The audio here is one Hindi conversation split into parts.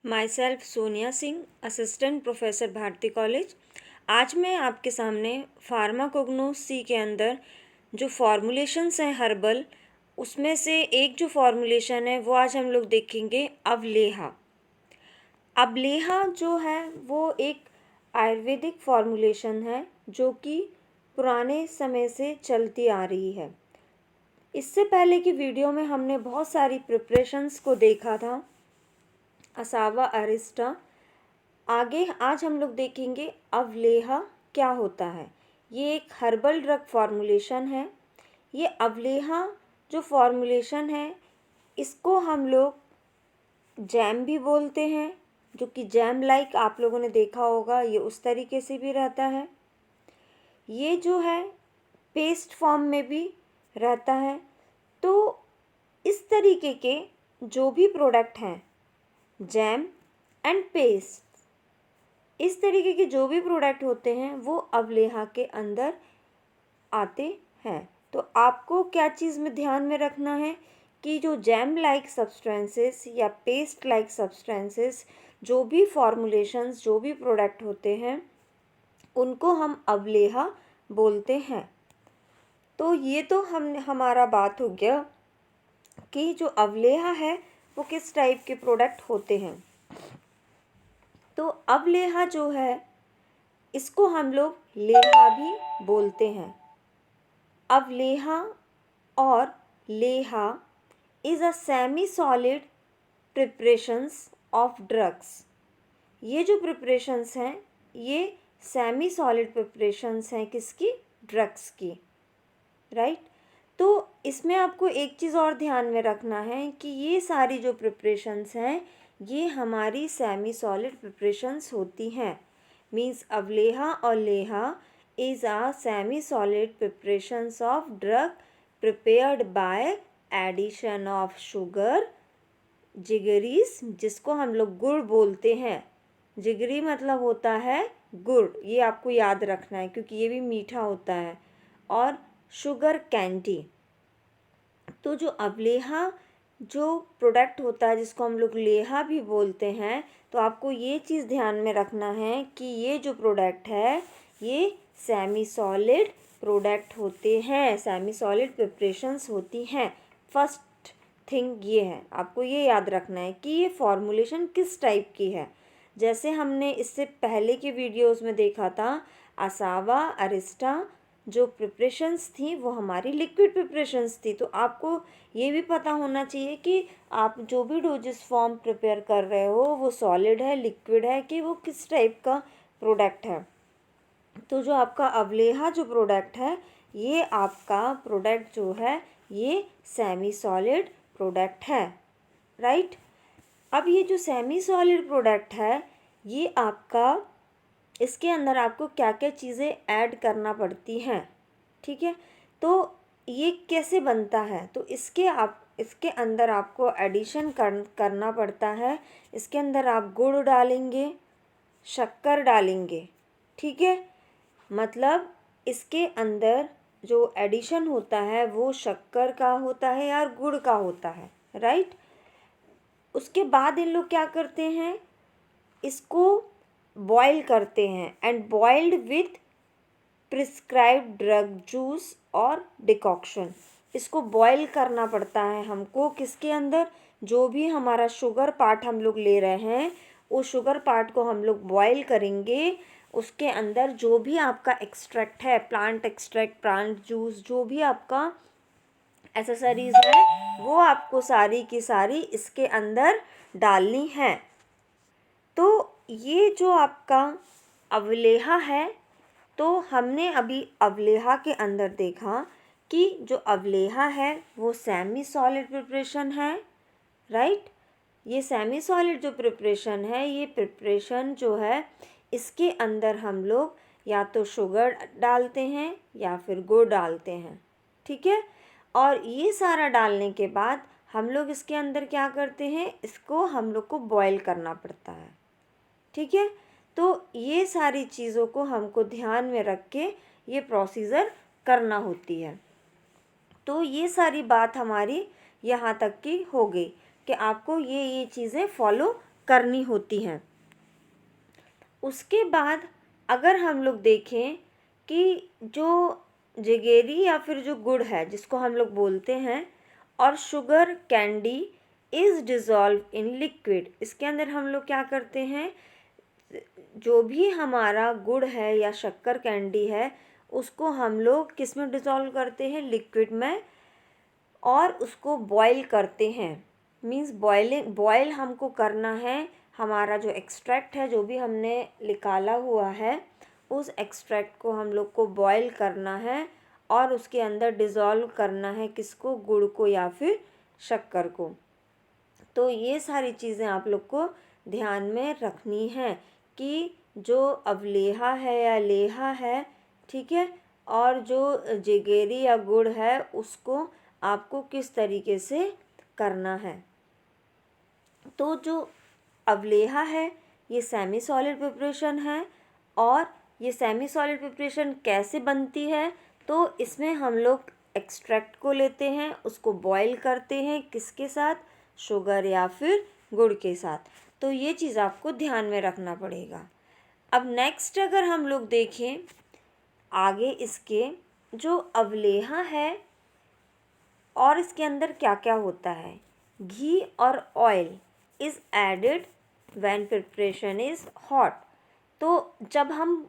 My self Sonia Singh, assistant professor Bharati college. आज मैं आपके सामने फार्माकोग्नोसी के अंदर जो फॉर्मुलेशंस हैं हर्बल, उसमें से एक जो फॉर्मुलेशन है वो आज हम लोग देखेंगे अवलेहा। अवलेहा जो है वो एक आयुर्वेदिक फॉर्मुलेशन है जो कि पुराने समय से चलती आ रही है। इससे पहले की वीडियो में हमने बहुत सारी प्रिपरेशंस को देखा था, असावा अरिस्टा। आगे आज हम लोग देखेंगे अवलेहा क्या होता है। ये एक हर्बल ड्रग फॉर्मुलेशन है। ये अवलेहा जो फॉर्मुलेशन है इसको हम लोग जैम भी बोलते हैं, जो कि जैम लाइक आप लोगों ने देखा होगा, ये उस तरीके से भी रहता है। ये जो है पेस्ट फॉर्म में भी रहता है। तो इस तरीके के जो भी प्रोडक्ट हैं, जैम एंड पेस्ट, इस तरीके के जो भी प्रोडक्ट होते हैं वो अवलेहा के अंदर आते हैं। तो आपको क्या चीज़ में ध्यान में रखना है कि जो जैम लाइक सब्सटेंसेस या पेस्ट लाइक सब्सटेंसेस, जो भी फॉर्मुलेशंस, जो भी प्रोडक्ट होते हैं, उनको हम अवलेहा बोलते हैं। तो ये तो हमारा बात हो गया कि जो अवलेहा है वो किस टाइप के प्रोडक्ट होते हैं। तो अवलेहा जो है इसको हम लोग लेहा भी बोलते हैं। अवलेहा और leha is a semi solid preparations of drugs. ये जो प्रिपरेशंस हैं ये सेमी सॉलिड प्रिपरेशंस हैं किसकी? ड्रग्स की, राइट। तो इसमें आपको एक चीज़ और ध्यान में रखना है कि ये सारी जो प्रिपरेशंस हैं ये हमारी सेमी सॉलिड प्रिपरेशंस होती हैं। मीन्स अवलेहा और leha is a semi solid preparations of drug prepared by addition of sugar, jaggeries, जिसको हम लोग गुड़ बोलते हैं। जिगरी मतलब होता है गुड़, ये आपको याद रखना है क्योंकि ये भी मीठा होता है। और शुगर कैंडी। तो जो अवलेहा जो प्रोडक्ट होता है जिसको हम लोग लेहा भी बोलते हैं, तो आपको ये चीज़ ध्यान में रखना है कि ये जो प्रोडक्ट है ये सेमी सॉलिड प्रोडक्ट होते हैं, सेमी सॉलिड प्रिपरेशंस होती हैं। फर्स्ट थिंग ये है, आपको ये याद रखना है कि ये फॉर्मुलेशन किस टाइप की है। जैसे हमने इससे पहले के वीडियोस में देखा था, असावा अरिस्टा जो प्रिपरेशंस थी वो हमारी लिक्विड प्रिपरेशंस थी। तो आपको ये भी पता होना चाहिए कि आप जो भी डोजेस फॉर्म प्रिपेयर कर रहे हो वो सॉलिड है, लिक्विड है, कि वो किस टाइप का प्रोडक्ट है। तो जो आपका अवलेहा जो प्रोडक्ट है ये आपका प्रोडक्ट जो है ये सेमी सॉलिड प्रोडक्ट है, राइट। अब ये जो सेमी सॉलिड प्रोडक्ट है ये आपका, इसके अंदर आपको क्या क्या चीज़ें ऐड करना पड़ती हैं, ठीक है। तो ये कैसे बनता है, तो इसके अंदर आपको एडिशन करना पड़ता है। इसके अंदर आप गुड़ डालेंगे, शक्कर डालेंगे, ठीक है। मतलब इसके अंदर जो एडिशन होता है वो शक्कर का होता है या गुड़ का होता है, राइट। उसके बाद इन लोग क्या करते हैं, इसको बॉईल करते हैं and boiled with prescribed drug juice और डिकॉक्शन। इसको बॉईल करना पड़ता है हमको, किसके अंदर? जो भी हमारा शुगर पार्ट हम लोग ले रहे हैं उस शुगर पार्ट को हम लोग बॉईल करेंगे। उसके अंदर जो भी आपका एक्सट्रैक्ट है, प्लांट एक्सट्रैक्ट, प्लांट जूस, जो भी आपका एसेसरीज है वो आपको सारी की सारी इसके अंदर डालनी है। तो ये जो आपका अवलेहा है, तो हमने अभी अवलेहा के अंदर देखा कि जो अवलेहा है वो सेमी सॉलिड प्रिपरेशन है, राइट। ये सेमी सॉलिड जो प्रिपरेशन है, ये प्रिपरेशन जो है इसके अंदर हम लोग या तो शुगर डालते हैं या फिर गुड़ डालते हैं, ठीक है। और ये सारा डालने के बाद हम लोग इसके अंदर क्या करते हैं, इसको हम लोग को बॉईल करना पड़ता है, ठीक है। तो ये सारी चीज़ों को हमको ध्यान में रख के ये प्रोसीजर करना होती है। तो ये सारी बात हमारी यहाँ तक की हो गई कि आपको ये चीज़ें फॉलो करनी होती हैं। उसके बाद अगर हम लोग देखें कि जो जगेरी या फिर जो गुड़ है जिसको हम लोग बोलते हैं, और sugar candy is dissolve in liquid, इसके अंदर हम लोग क्या करते हैं, जो भी हमारा गुड़ है या शक्कर कैंडी है उसको हम लोग किस में डिज़ोल्व करते हैं, लिक्विड में, और उसको बॉईल करते हैं। मींस बॉयल हमको करना है। हमारा जो एक्सट्रैक्ट है, जो भी हमने निकाला हुआ है, उस एक्सट्रैक्ट को हम लोग को बॉईल करना है और उसके अंदर डिज़ोल्व करना है, किसको, गुड़ को या फिर शक्कर को। तो ये सारी चीज़ें आप लोग को ध्यान में रखनी है कि जो अवलेहा है या लेहा है, ठीक है, और जो जगेरी या गुड़ है उसको आपको किस तरीके से करना है। तो जो अवलेहा है ये सेमी सॉलिड प्रिपरेशन है, और ये सेमी सॉलिड प्रिपरेशन कैसे बनती है, तो इसमें हम लोग एक्सट्रैक्ट को लेते हैं, उसको बॉईल करते हैं, किसके साथ, शुगर या फिर गुड़ के साथ। तो ये चीज़ आपको ध्यान में रखना पड़ेगा। अब नेक्स्ट अगर हम लोग देखें आगे, इसके जो अवलेहा है और इसके अंदर क्या क्या होता है, घी और oil is added when preparation is hot. तो जब हम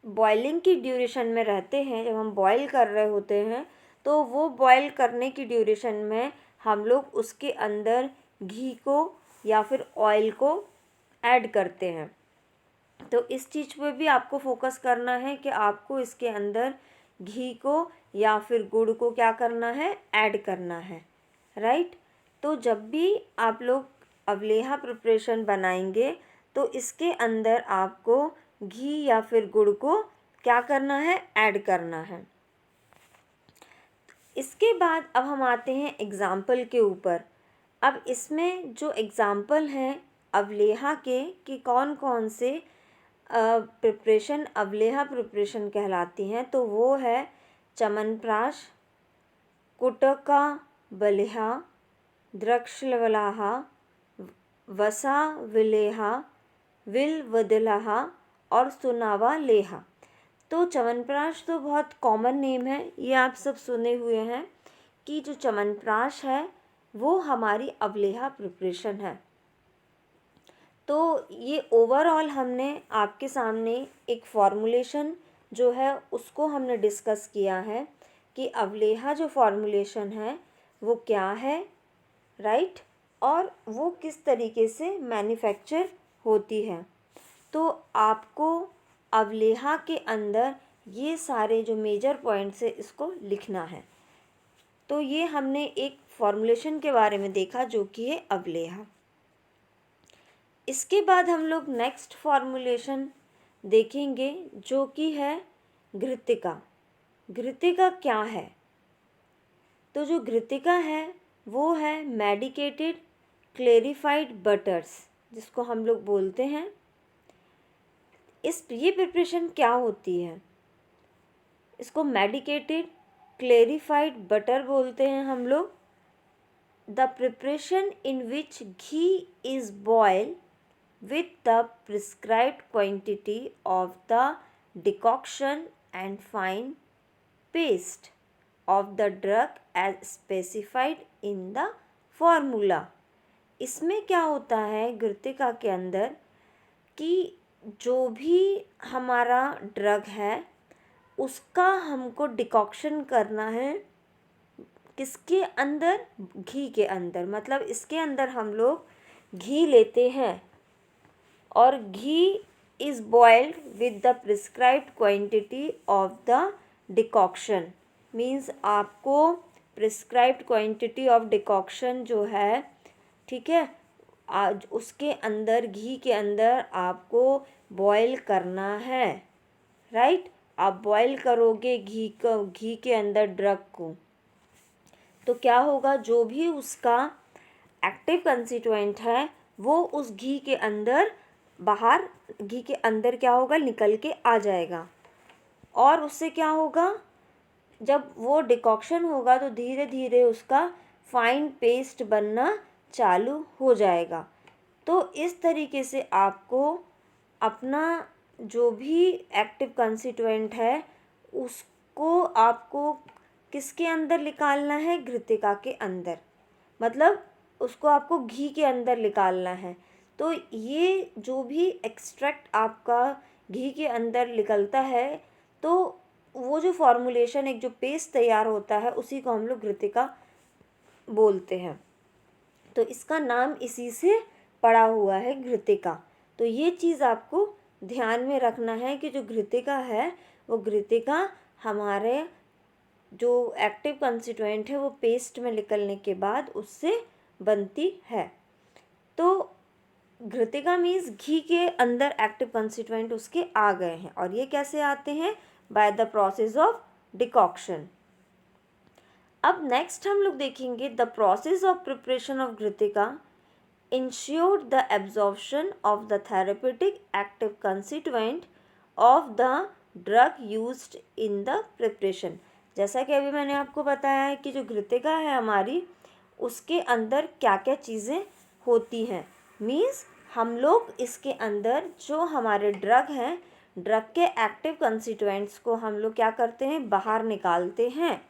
बॉइलिंग की ड्यूरेशन में रहते हैं, जब हम बॉईल कर रहे होते हैं, तो वो बॉईल करने की ड्यूरेशन में हम लोग उसके अंदर घी को या फिर ऑयल को ऐड करते हैं। तो इस चीज़ पे भी आपको फोकस करना है कि आपको इसके अंदर घी को या फिर गुड़ को क्या करना है, ऐड करना है, राइट। तो जब भी आप लोग अवलेहा प्रिपरेशन बनाएंगे तो इसके अंदर आपको घी या फिर गुड़ को क्या करना है, ऐड करना है। इसके बाद अब हम आते हैं एग्ज़ाम्पल के ऊपर। अब इसमें जो एग्ज़ाम्पल हैं अवलेहा के कि कौन कौन से प्रिपरेशन अवलेहा प्रिपरेशन कहलाती हैं, तो वो है च्यवनप्राश, कुटका बलेहा, द्रक्षलवलाहा, वसा विलेहा, विलवदलहा और सुनावा लेहा। तो च्यवनप्राश तो बहुत कॉमन नेम है, ये आप सब सुने हुए हैं कि जो च्यवनप्राश है वो हमारी अवलेहा प्रिपरेशन है। तो ये ओवरऑल हमने आपके सामने एक फॉर्मूलेशन जो है उसको हमने डिस्कस किया है कि अवलेहा जो फॉर्मूलेशन है वो क्या है, राइट, और वो किस तरीके से मैन्युफैक्चर होती है। तो आपको अवलेहा के अंदर ये सारे जो मेजर पॉइंट्स है इसको लिखना है। तो ये हमने एक फॉर्मूलेशन के बारे में देखा जो कि है अवलेहा। इसके बाद हम लोग नेक्स्ट फॉर्मूलेशन देखेंगे जो कि है घृतिका। घृतिका क्या है, तो जो घृतिका है वो है मेडिकेटेड क्लेरिफाइड बटर्स, जिसको हम लोग बोलते हैं। ये प्रिपरेशन क्या होती है, इसको मेडिकेटेड क्लेरिफाइड बटर बोलते हैं हम लोग। The preparation in which ghee is boiled with the prescribed quantity of the decoction and fine paste of the drug as specified in the formula। इसमें क्या होता है घृतिका के अंदर कि जो भी हमारा ड्रग है उसका हमको डिकॉक्शन करना है, किसके अंदर, घी के अंदर। मतलब इसके अंदर हम लोग घी लेते हैं और ghee is boiled with the prescribed quantity of the decoction. Means आपको प्रिस्क्राइब्ड क्वांटिटी ऑफ डिकॉक्शन जो है, ठीक है, आज उसके अंदर घी के अंदर आपको बॉईल करना है, राइट। आप बॉईल करोगे घी के अंदर ड्रग को, तो क्या होगा, जो भी उसका एक्टिव कंस्टिट्यूएंट है वो उस घी के अंदर बाहर, घी के अंदर क्या होगा, निकल के आ जाएगा। और उससे क्या होगा, जब वो डिकॉक्शन होगा तो धीरे धीरे उसका फाइन पेस्ट बनना चालू हो जाएगा। तो इस तरीके से आपको अपना जो भी एक्टिव कंस्टिट्यूएंट है उसको आपको किसके अंदर निकालना है, घृतिका के अंदर, मतलब उसको आपको घी के अंदर निकालना है। तो ये जो भी एक्सट्रैक्ट आपका घी के अंदर निकलता है, तो वो जो फॉर्मुलेशन, एक जो पेस्ट तैयार होता है, उसी को हम लोग घृतिका बोलते हैं। तो इसका नाम इसी से पड़ा हुआ है, घृतिका। तो ये चीज़ आपको ध्यान में रखना है कि जो घृतिका है वो घृतिका हमारे जो एक्टिव कंस्टिट्यूएंट है वो पेस्ट में निकलने के बाद उससे बनती है। तो घृतिका मीन्स घी के अंदर एक्टिव कंस्टिट्यूएंट उसके आ गए हैं, और ये कैसे आते हैं, by the process of decoction. अब नेक्स्ट हम लोग देखेंगे the process of preparation of ghritika ensured the absorption of the therapeutic active constituent of the drug used in the preparation। जैसा कि अभी मैंने आपको बताया है कि जो घृतिका है हमारी, उसके अंदर क्या क्या चीज़ें होती हैं। मीन्स हम लोग इसके अंदर जो हमारे ड्रग हैं, ड्रग के एक्टिव कंस्टिट्यूएंट्स को हम लोग क्या करते हैं, बाहर निकालते हैं।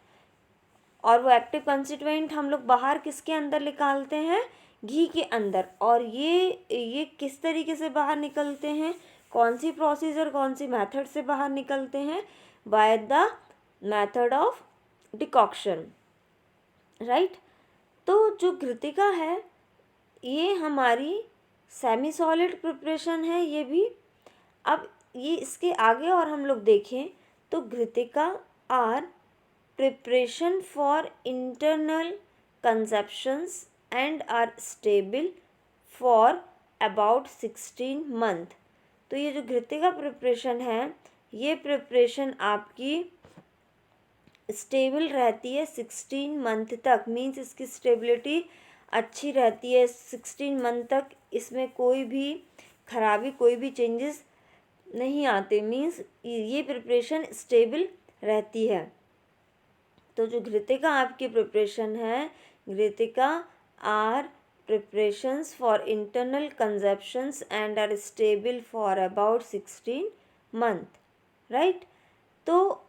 और वो एक्टिव कंस्टिट्यूएंट हम लोग बाहर किसके अंदर निकालते हैं, घी के अंदर। और ये किस तरीके से बाहर निकलते हैं, कौन सी प्रोसीजर, कौन सी मेथड से बाहर निकलते हैं, by the method of decoction, right. तो जो घृतिका है ये हमारी सेमी सॉलिड प्रिपरेशन है ये भी। अब ये इसके आगे और हम लोग देखें तो घृतिका are preparation for internal consumptions and are stable for about 16 month। तो ये जो घृतिका प्रिपरेशन है, ये प्रिपरेशन आपकी स्टेबल रहती है 16 मंथ तक। मीन्स इसकी स्टेबिलिटी अच्छी रहती है 16 मंथ तक, इसमें कोई भी खराबी, कोई भी चेंजेस नहीं आते। मीन्स ये प्रिपरेशन स्टेबल रहती है। तो जो घृतिका आपकी प्रिपरेशन है, ghritika are preparations for internal consumptions and are stable for about 16 month, right. तो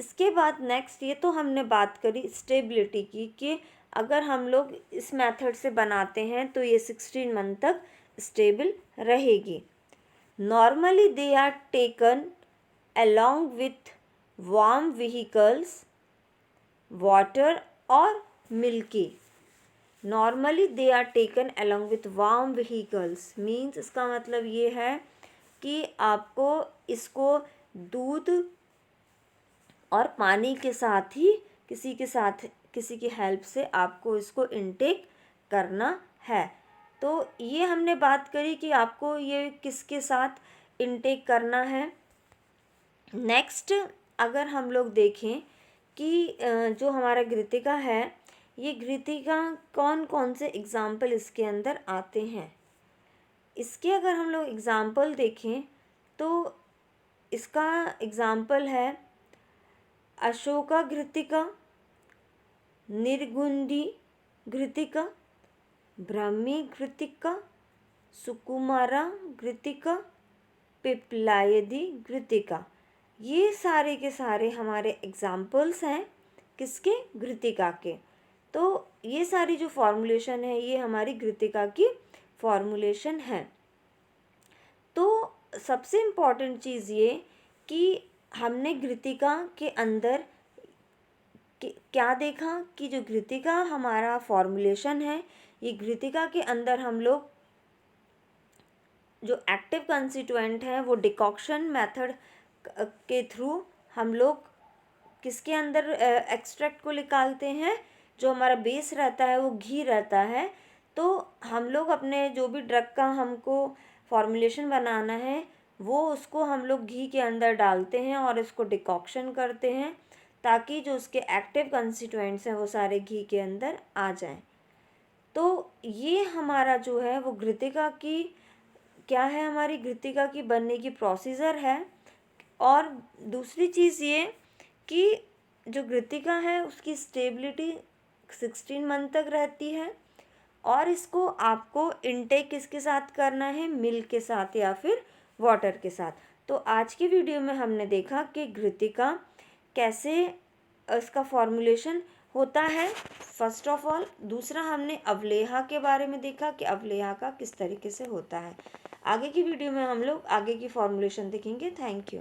इसके बाद नेक्स्ट, ये तो हमने बात करी स्टेबिलिटी की कि अगर हम लोग इस मेथड से बनाते हैं तो ये 16 मंथ तक स्टेबल रहेगी। Normally they are taken along with warm vehicles, water or milky। Normally they are taken along with warm vehicles means इसका मतलब ये है कि आपको इसको दूध और पानी के साथ ही किसी की हेल्प से आपको इसको इनटेक करना है। तो ये हमने बात करी कि आपको ये किसके साथ इनटेक करना है। नेक्स्ट अगर हम लोग देखें कि जो हमारा घृतिका है, ये घृतिका कौन कौन से एग्ज़ाम्पल इसके अंदर आते हैं, इसके अगर हम लोग एग्ज़ाम्पल देखें तो इसका एग्ज़ाम्पल है अशोका घृतिका, निर्गुंडी घृतिका, ब्राह्मी घृतिका, सुकुमारा घृतिका, पिप्लायदी घृतिका। ये सारे के सारे हमारे एग्जाम्पल्स हैं किसके, घृतिका के। तो ये सारी जो फॉर्मूलेशन है ये हमारी घृतिका की फॉर्मूलेशन है। तो सबसे इम्पॉर्टेंट चीज़ ये कि हमने घृतिका के अंदर क्या देखा कि जो घृतिका हमारा फॉर्मूलेशन है, ये घृतिका के अंदर हम लोग जो एक्टिव कंस्टिट्यूएंट है वो डिकॉक्शन मेथड के थ्रू हम लोग किसके अंदर एक्सट्रैक्ट को निकालते हैं। जो हमारा बेस रहता है वो घी रहता है। तो हम लोग अपने जो भी ड्रग का हमको फॉर्मुलेशन बनाना है वो उसको हम लोग घी के अंदर डालते हैं और इसको डिकॉक्शन करते हैं ताकि जो उसके एक्टिव कंस्टिट्यूएंट्स हैं वो सारे घी के अंदर आ जाएं। तो ये हमारा जो है वो घृतिका की क्या है, हमारी घृतिका की बनने की प्रोसीजर है। और दूसरी चीज़ ये कि जो घृतिका है उसकी स्टेबिलिटी 16 मंथ तक रहती है और इसको आपको इनटेक किसके साथ करना है, मिल्क के साथ या फिर वाटर के साथ। तो आज की वीडियो में हमने देखा कि घृतिका कैसे इसका फॉर्मूलेशन होता है फर्स्ट ऑफ ऑल। दूसरा हमने अवलेहा के बारे में देखा कि अवलेहा का किस तरीके से होता है। आगे की वीडियो में हम लोग आगे की फॉर्मूलेशन देखेंगे। Thank you.